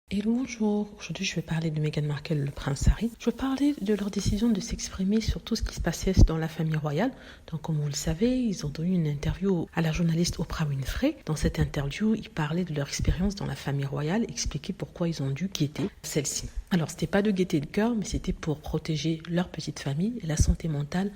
Hello, bonjour. Aujourd'hui, je vais parler de Meghan Markle et le prince Harry. Je vais parler de leur décision de s'exprimer sur tout ce qui se passait dans la famille royale. Donc, comme vous le savez, ils ont donné une interview à la journaliste Oprah Winfrey. Dans cette interview, ils parlaient de leur expérience dans la famille royale, expliquaient pourquoi ils ont dû quitter celle-ci. Alors, c'était pas de gaieté de cœur, mais c'était pour protéger leur petite famille et la santé mentale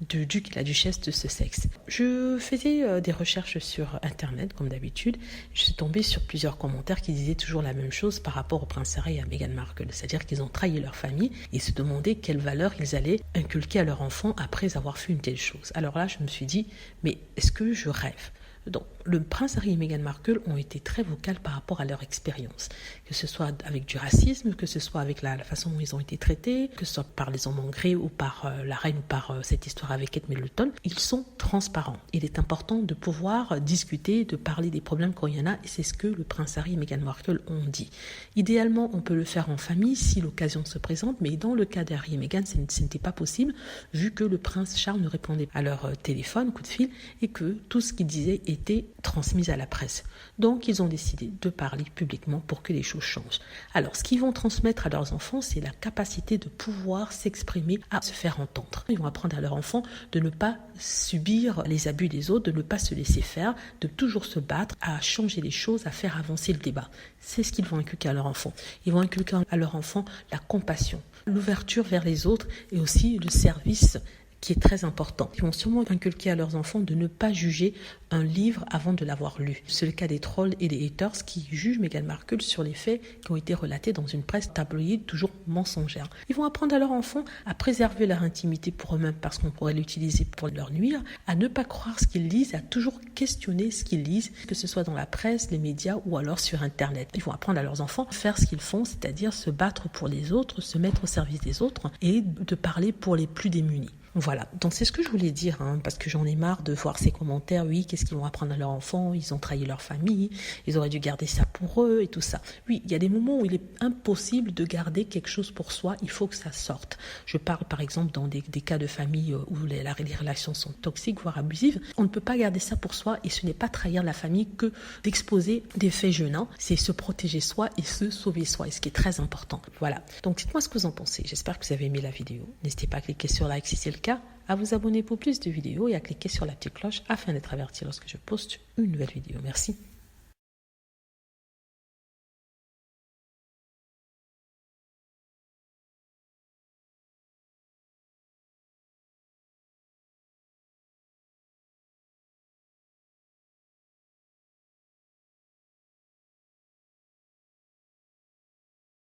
du duc et la duchesse de Sussex. Je faisais des recherches sur Internet, comme d'habitude. Je suis tombée sur plusieurs commentaires qui disaient toujours la même chose par rapport au prince Harry et à Meghan Markle. C'est-à-dire qu'ils ont trahi leur famille et se demandaient quelles valeurs ils allaient inculquer à leur enfant après avoir fait une telle chose. Alors là, je me suis dit, mais est-ce que je rêve ? Donc, le prince Harry et Meghan Markle ont été très vocaux par rapport à leur expérience, que ce soit avec du racisme, que ce soit avec la façon dont ils ont été traités, que ce soit par les hommes anglais ou par la reine ou par cette histoire avec Kate Middleton. Ils sont transparents. Il est important de pouvoir discuter, de parler des problèmes quand il y en a, et c'est ce que le prince Harry et Meghan Markle ont dit. Idéalement, on peut le faire en famille si l'occasion se présente, mais dans le cas d'Harry et Meghan, ce n'était pas possible, vu que le prince Charles ne répondait pas à leur téléphone, coup de fil, et que tout ce qu'il disait était transmise à la presse. Donc, ils ont décidé de parler publiquement pour que les choses changent. Alors, ce qu'ils vont transmettre à leurs enfants, c'est la capacité de pouvoir s'exprimer, à se faire entendre. Ils vont apprendre à leurs enfants de ne pas subir les abus des autres, de ne pas se laisser faire, de toujours se battre, à changer les choses, à faire avancer le débat. C'est ce qu'ils vont inculquer à leurs enfants. Ils vont inculquer à leurs enfants la compassion, l'ouverture vers les autres et aussi le service qui est très important. Ils vont sûrement inculquer à leurs enfants de ne pas juger un livre avant de l'avoir lu. C'est le cas des trolls et des haters qui jugent Meghan Markle sur les faits qui ont été relatés dans une presse tabloïde toujours mensongère. Ils vont apprendre à leurs enfants à préserver leur intimité pour eux-mêmes parce qu'on pourrait l'utiliser pour leur nuire, à ne pas croire ce qu'ils lisent, à toujours questionner ce qu'ils lisent, que ce soit dans la presse, les médias ou alors sur Internet. Ils vont apprendre à leurs enfants à faire ce qu'ils font, c'est-à-dire se battre pour les autres, se mettre au service des autres et de parler pour les plus démunis. Voilà, donc c'est ce que je voulais dire, parce que j'en ai marre de voir ces commentaires, oui, qu'est-ce qu'ils vont apprendre à leurs enfants, ils ont trahi leur famille, ils auraient dû garder ça pour eux et tout ça. Oui, il y a des moments où il est impossible de garder quelque chose pour soi, il faut que ça sorte. Je parle par exemple dans des cas de famille où les relations sont toxiques, voire abusives, on ne peut pas garder ça pour soi et ce n'est pas trahir la famille que d'exposer des faits gênants, c'est se protéger soi et se sauver soi, et ce qui est très important. Voilà, donc dites-moi ce que vous en pensez, j'espère que vous avez aimé la vidéo, n'hésitez pas à cliquer sur like si c'est le cas, à vous abonner pour plus de vidéos et à cliquer sur la petite cloche afin d'être averti lorsque je poste une nouvelle vidéo. Merci.